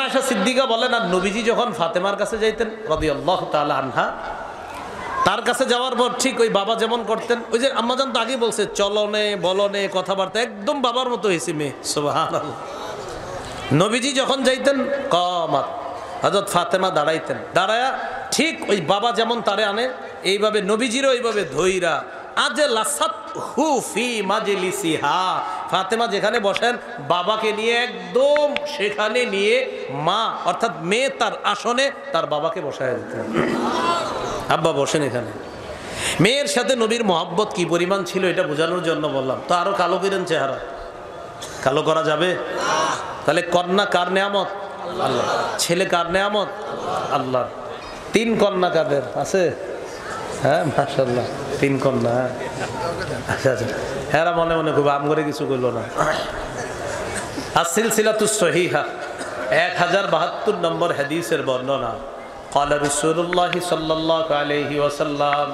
আয়েশা সিদ্দিকা বলেন, আর নবীজি যখন ফাতেমার কাছে যাইতেন রাদিয়াল্লাহু তাআলা আনহা, তার কাছে যাওয়ার পর ঠিক ওই বাবা যেমন করতেন, ওই যে আম্মাজান তো আগে বলছে, চলনে বলনে কথাবার্তা একদম বাবার মতো হয়েছে মেয়ে। সুবহানাল্লাহ। নবীজি যখন যাইতেন কামাত, হযরত ফাতেমা দাঁড়াইতেন, দাঁড়ায়া ঠিক ওই বাবা যেমন তারে আনে এইভাবে নবীজিরও এইভাবে ধইরা আজলাসাত হু ফি মাজলিসিহা, ফাতেমা যেখানে বসেন বাবাকে নিয়ে একদম সেখানে নিয়ে মা অর্থাৎ মেয়ে তার আসনে তার বাবাকে বসায় দিতেন। আব্বা বসেন এখানে। মেয়ের সাথে নবীর মহব্বত কি পরিমাণ ছিল এটা বোঝানোর জন্য বললাম। তো আরো কালো করেন চেহারা, কালো করা যাবে? তাহলে কন্যা কার নেয়ামত? আল্লাহ। ছেলে কার নেয়ামত? আল্লাহ। 3 কন্যা কাদের আছে? হ্যাঁ মাশাআল্লাহ, 3 কন্যা। আচ্ছা আচ্ছা, হ্যাঁ মনে মনে খুব আম করে কিছু করলো না। আসিলসিলাতুস সহিহা 1072 নম্বর হাদিসের বর্ণনা। قال رسول الله صلى الله عليه وسلم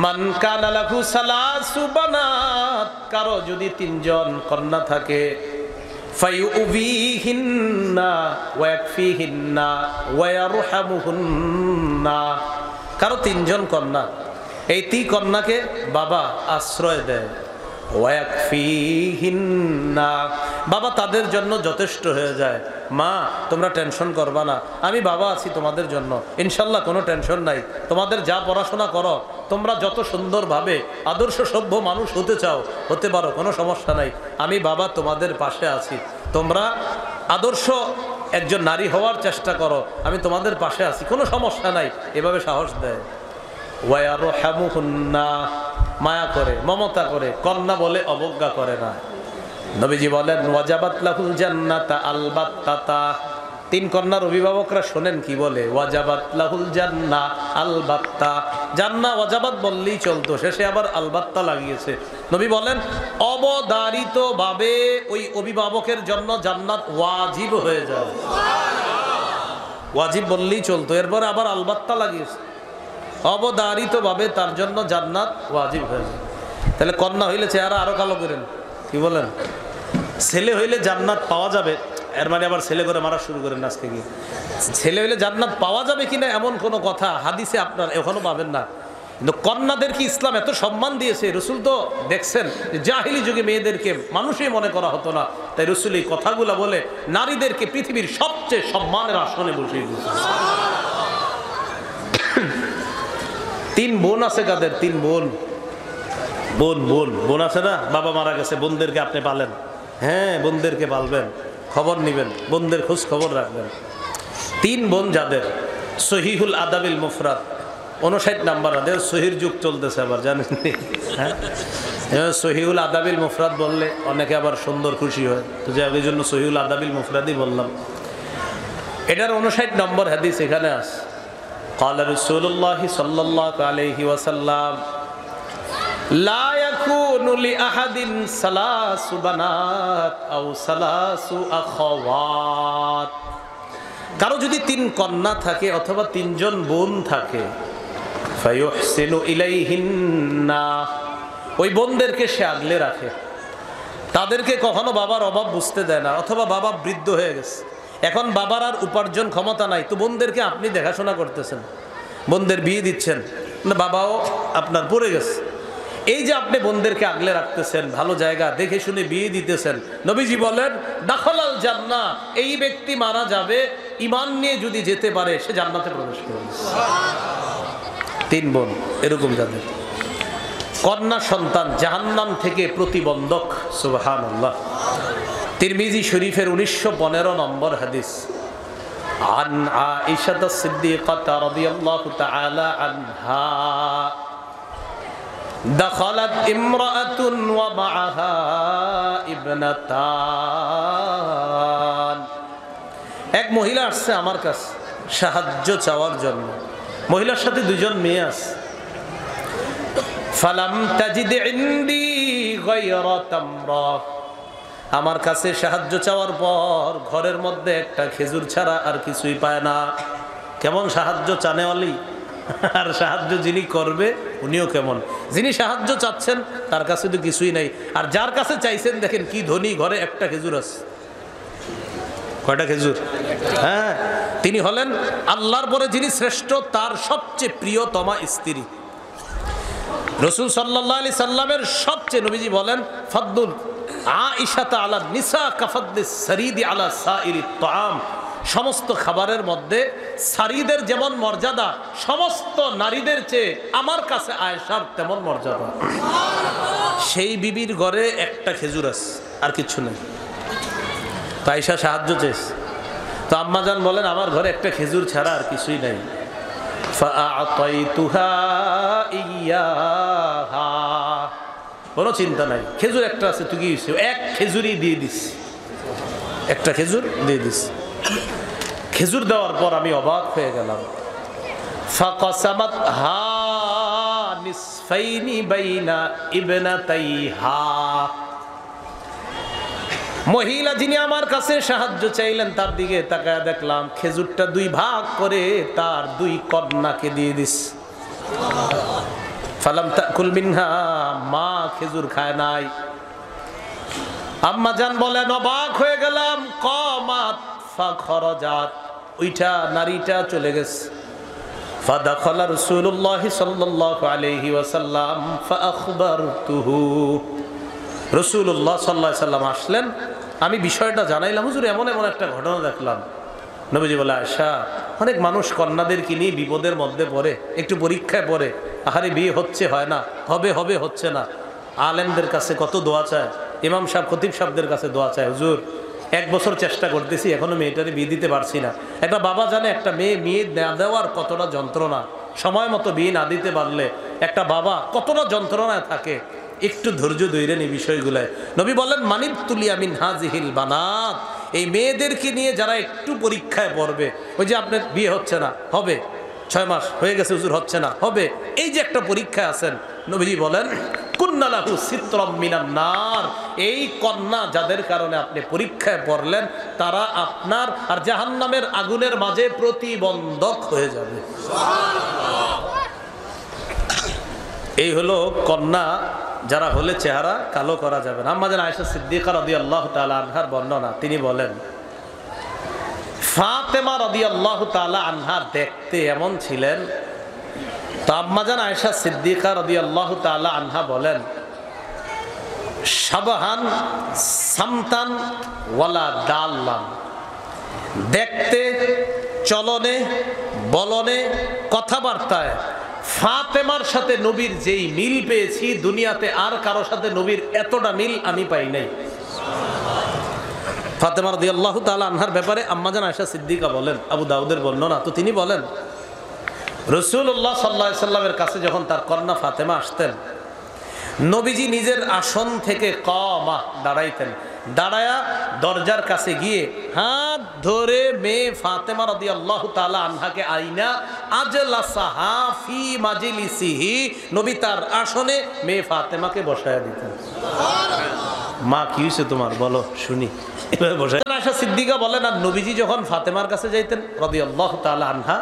من كان له 3 বানাত, কারো যদি 3 জন কন্যা থাকে, ফায়ুবিহিন্না ওয়া ইয়াকফিহিন্না ওয়া ইয়ারহামুহুন্না, কারো 3 জন কন্যা, এই 3 কন্যাকে বাবা আশ্রয় দেয়। ওয়া ইয়াকফিহিন্না, বাবা তাদের জন্য যথেষ্ট হয়ে যায়। মা তোমরা টেনশন করবা না, আমি বাবা আছি তোমাদের জন্য, ইনশাল্লাহ কোনো টেনশন নাই। তোমাদের যা পড়াশোনা করো, তোমরা যত সুন্দরভাবে আদর্শ সভ্য মানুষ হতে চাও হতে পারো, কোনো সমস্যা নাই, আমি বাবা তোমাদের পাশে আছি। তোমরা আদর্শ একজন নারী হওয়ার চেষ্টা করো, আমি তোমাদের পাশে আছি, কোনো সমস্যা নাই, এভাবে সাহস দেয়। ওয়ায়ারহামুহুন্না, মায়া করে মমতা করে, কন্যা বলে অবজ্ঞা করে না। নবীজি বলেন ওয়াজাবাত লাহুল জান্নাতা আলবাত্তাতা, 3 কন্যার অভিভাবকরা শোনেন কি বলে, ওয়াজাবাত লাহুল জান্নাহ আলবাত্তা, জান্নাহ ওয়াজাবাত বললেই চলতো, শেষে আবার আলবাত্তা লাগিয়েছে। নবী বলেন অবধারিতভাবে ওই অভিভাবকের জন্য জান্নাত ওয়াজিব হয়ে যায়। ওয়াজিব বললেই চলতো, এরপরে আবার আলবাত্তা লাগিয়েছে, অবধারিতভাবে তার জন্য জান্নাত ওয়াজিব হয়ে যায়। তাহলে কন্যা হইলে চেহারা আরো কালো করেন, কি বলেন? ছেলে হইলে জান্নাত পাওয়া যাবে, এর মানে আবার ছেলে করে মারা শুরু করেন আজকে গিয়ে। ছেলে হইলে জান্নাত পাওয়া যাবে কিনা এমন কোনো কথা হাদিসে আপনার এখনো পাবেন না। কিন্তু কন্যাদেরকে ইসলাম এত সম্মান দিয়েছে, রসুল তো দেখছেন জাহিলি যুগে মেয়েদেরকে মানুষই মনে করা হতো না, তাই রসুল এই কথাগুলো বলে নারীদেরকে পৃথিবীর সবচেয়ে সম্মানের আসনে বসিয়ে দিয়েছে। 3 বোন আছে কাদের? 3 বোন। বোন বোন বোন আছে না, বাবা মারা গেছে, বোনদেরকে আপনি পালেন। হ্যাঁ বোনদেরকে পালবেন, খবর নিবেন, বোনদের খোঁজ খবর রাখবেন। 3 বোন যাদের, সহিহুল আদাবিল মুফরাদ 59 নাম্বার হাদিস, সহির যুগ চলতেছে আবার জানেন। হ্যাঁ সহিহুল আদাবিল মুফরাদ বললে অনেকে আবার সুন্দর খুশি হয়, তো যে এই জন্য সহিহুল আদাবিল মুফরাদই বললাম। এটার 59 নম্বর হাদিস এখানে আছে। قال رسول الله صلى الله عليه وسلم لا يكون لأحد 3 بنات أو 3 أخوات, কারো যদি 3 কন্যা থাকে অথবা 3 জন বোন থাকে, ফায়ুহসিনু ইলাইহিন্না, ওই বোনদেরকে সে আগলে রাখে, তাদেরকে কখনো বাবার অভাব বুঝতে দেয় না। অথবা বাবা বৃদ্ধ হয়ে গেছে, এখন বাবার আর উপার্জন ক্ষমতা নাই, তো বোনদেরকে আপনি দেখাশোনা করতেছেন, বোনদের বিয়ে দিচ্ছেন, বাবাও আপনার পড়ে গেছে, এই যে আপনি বোনদেরকে আগলে রাখতেছেন, ভালো জায়গা দেখে শুনে বিয়ে দিতেছেন, নবীজি বলেন দাখালাল জান্নাহ, এই ব্যক্তি মারা যাবে ঈমান নিয়ে যদি যেতে পারে সে জান্নাতে প্রবেশ করবে। 3 বোন এরকম যাদের কন্যা সন্তান জাহান্নাম থেকে প্রতিবন্ধক। সুবহানাল্লাহ। তিরমিজি শরীফের 1915 নম্বর হাদিস। আন আয়েশা সিদ্দিকাহ রাদিয়াল্লাহু তাআলা আনহা দাখালাত ইমরাআতুন ওয়া মাআহা ইবনাতান, এক মহিলা আসছে আমার কাছে সাহায্য চাওয়ার জন্য, মহিলার সাথে 2 জন মেয়ে আছে। ফালাম তাজিদ ইনদি গায়রা তামরা, আমার কাছে সাহায্য চাওয়ার পর ঘরের মধ্যে একটা খেজুর ছাড়া আর কিছুই পায় না। কেমন সাহায্য চানেওয়ালি, আর সাহায্য যিনি করবে উনিও কেমন। যিনি সাহায্য চাচ্ছেন তার কাছে তো কিছুই নাই, আর যার কাছে চাইছেন দেখেন কি ধনী, ঘরে একটা খেজুর আছে। কয়টা খেজুর? হ্যাঁ, তিনি হলেন আল্লাহর পরে যিনি শ্রেষ্ঠ, তার সবচেয়ে প্রিয়তমা স্ত্রী। রাসূল সাল্লাল্লাহু আলাইহি সাল্লামের সবচেয়ে, নবীজি বলেন, ফাদ্দুল আয়েশা আলা নিসা কাফাদ্দিস সারিদি আলা সাইরিত তাআম, সমস্ত খাবারের মধ্যে সারিদের যেমন মর্যাদা, সমস্ত নারীদের চেয়ে আমার কাছে আয়েশার তেমন মর্যাদা। সেই বিবির ঘরে একটা খেজুর আছে, আর কিছু নেই। তো আয়েশা সাহায্য চেয়েছে, তো আম্মাজান বলেন আমার ঘরে একটা খেজুর ছাড়া আর কিছুই নাই। ফাআতাইতুহা ইয়াহা, কোনো চিন্তা নাই, খেজুর একটা আছে, তুই কি এক খেজুরই দিয়ে দিস, একটা খেজুর দিয়ে দিস। খেজুর দেওয়ার পর আমি অবাক হয়ে গেলাম। ফাকাসামাতহা নিসফাইনি বাইনা ইবনাতাইহা, মহিলা যিনি আমার কাছে সাহায্য চাইলেন তার দিকে তাকায় দেখলাম খেজুরটা দুই ভাগ করে তার দুই কন্যাকে দিয়ে দিস। ফালাম তাকুল মিনহা, মা খেজুর খায় নাই। আম্মা জান বলেন অবাক হয়ে গেলাম। কমাত ফাখরাজাত, ওইটা নারীটা চলে গেছে। ফাদাখালা রাসূলুল্লাহ সাল্লাল্লাহু আলাইহি ওয়াসাল্লাম ফাআখবারতুহু, রাসূলুল্লাহ সাল্লাল্লাহু আলাইহি ওয়াসাল্লাম আসলেন, আমি বিষয়টা জানাইলাম, হুজুর এমন এমন একটা ঘটনা দেখলাম। নবীজি বলে, আয়েশা, অনেক মানুষ কন্যাদেরকে নিয়ে বিপদের মধ্যে পড়ে, একটু পরীক্ষায় পড়ে, আহারে বিয়ে হচ্ছে হয় না, হবে হবে হচ্ছে না, আলেমদের কাছে কত দোয়া চায়, ইমাম সাহেব খতিব সাহেবদের কাছে দোয়া চায়, হুজুর 1 বছর চেষ্টা করতেছি এখনো মেয়েটারে বিয়ে দিতে পারছি না। একটা বাবা জানে একটা মেয়ে না দেওয়ার কতটা যন্ত্রণা, সময় মতো বিয়ে না দিতে পারলে একটা বাবা কতটা যন্ত্রণায় থাকে। একটু ধৈর্য ধরে নি বিষয়গুলো। নবী বলেন, মানিব তুলিয়া মিন হাজিহিল বানাত, এই মেয়েদেরকে নিয়ে যারা একটু পরীক্ষায় পড়বে, ওই যে আপনার বিয়ে হচ্ছে না, হবে 6 মাস হয়ে গেছে হুজুর হচ্ছে না, হবে, এই যে একটা পরীক্ষায় আছেন, নবীজি বলেন কুন্না লাহু সিত্রাম মিনান নার, এই কন্যা যাদের কারণে আপনি পরীক্ষায় পড়লেন তারা আপনার আর জাহান্নামের আগুনের মাঝে প্রতিবন্ধক হয়ে যাবে। এই হলো কন্যা যারা হলে চেহারা কালো করা যাবে না। আম্মাজান আয়েশা সিদ্দিকা রাদিয়াল্লাহু তাআলা আনহার বর্ণনা, তিনি বলেন ফাতেমা রাদিয়াল্লাহু তাআলা আনহা দেখতে এমন ছিলেন। তো আম্মাজান আয়েশা সিদ্দিকা রাদিয়াল্লাহু তাআলা আনহা বলেন, শাবাহান সামতান ওয়ালা দাল্লান, দেখতে, চলনে, বলনে, কথাবার্তায় ফাতেমার সাথে নবীর যেই মিল পেয়েছি, দুনিয়াতে আর কারো সাথে নবীর এতটা মিল আমি পাই নাই। ফাতেমা রাদিয়াল্লাহু তাআলা আনহার ব্যাপারে আম্মাজান আয়েশা সিদ্দিকা বলেন, আবু দাউদের বর্ণনা, তো তিনি বলেন রাসূলুল্লাহ সাল্লাল্লাহু আলাইহি সাল্লামের কাছে যখন তার কন্যা ফাতেমা আসতেন, নবীজি নিজের আসন থেকে কমা দাঁড়াইতেন, দাঁড়ায়া দরজার কাছে গিয়ে হাত ধরে মেয়ে ফাতেমা রাদিয়াল্লাহু তাআলা আনহাকে আইনা আজলাসাহা ফি মাজলিসিহি, নবী তার আসনে মেয়ে ফাতেমাকে বসায়া দিতেন। মা কি হয়েছে তোমার, বলো শুনি, এভাবে বসায়। আয়েশা সিদ্দিকা বলেন, আর নবীজি যখন ফাতেমার কাছে যাইতেন রাদিয়াল্লাহু তাআলা আনহা,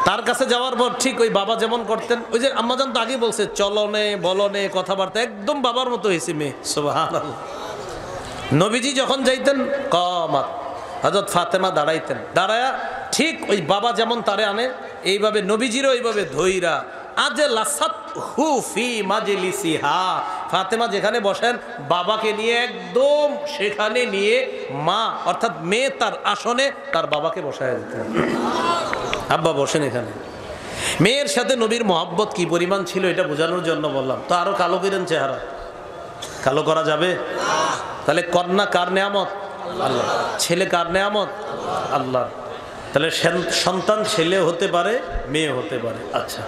তার কাছে যাওয়ার পর ঠিক ওই বাবা যেমন করতেন, ওই যে আম্মাজান তো আগেই বলছে, চলনে, বলনে, কথাবার্তা একদম বাবার মতো হয়েছে মেয়ে। সুবহানাল্লাহ। নবীজি যখন যাইতেন কামাত, হযরত ফাতেমা দাঁড়াইতেন, দাঁড়ায়া ঠিক ওই বাবা যেমন তারে আনে এইভাবে নবীজিরও এইভাবে ধইরা আজলাসাত হু ফি মাজলিসিহা, ফাতেমা যেখানে বসেন বাবাকে নিয়ে একদম সেখানে নিয়ে মা অর্থাৎ মেয়ে তার আসনে তার বাবাকে বসায় দিতেন। আব্বা বসেন এখানে। মেয়ের সাথে নবীর মহব্বত কি পরিমাণ ছিল এটা বোঝানোর জন্য বললাম। তো আরো কালো করেন চেহারা, কালো করা যাবে? তাহলে কন্যা কার নেয়ামত? আল্লাহ। ছেলে কার নেয়ামত? আল্লাহ। তাহলে সন্তান ছেলে হতে পারে, মেয়ে হতে পারে। আচ্ছা।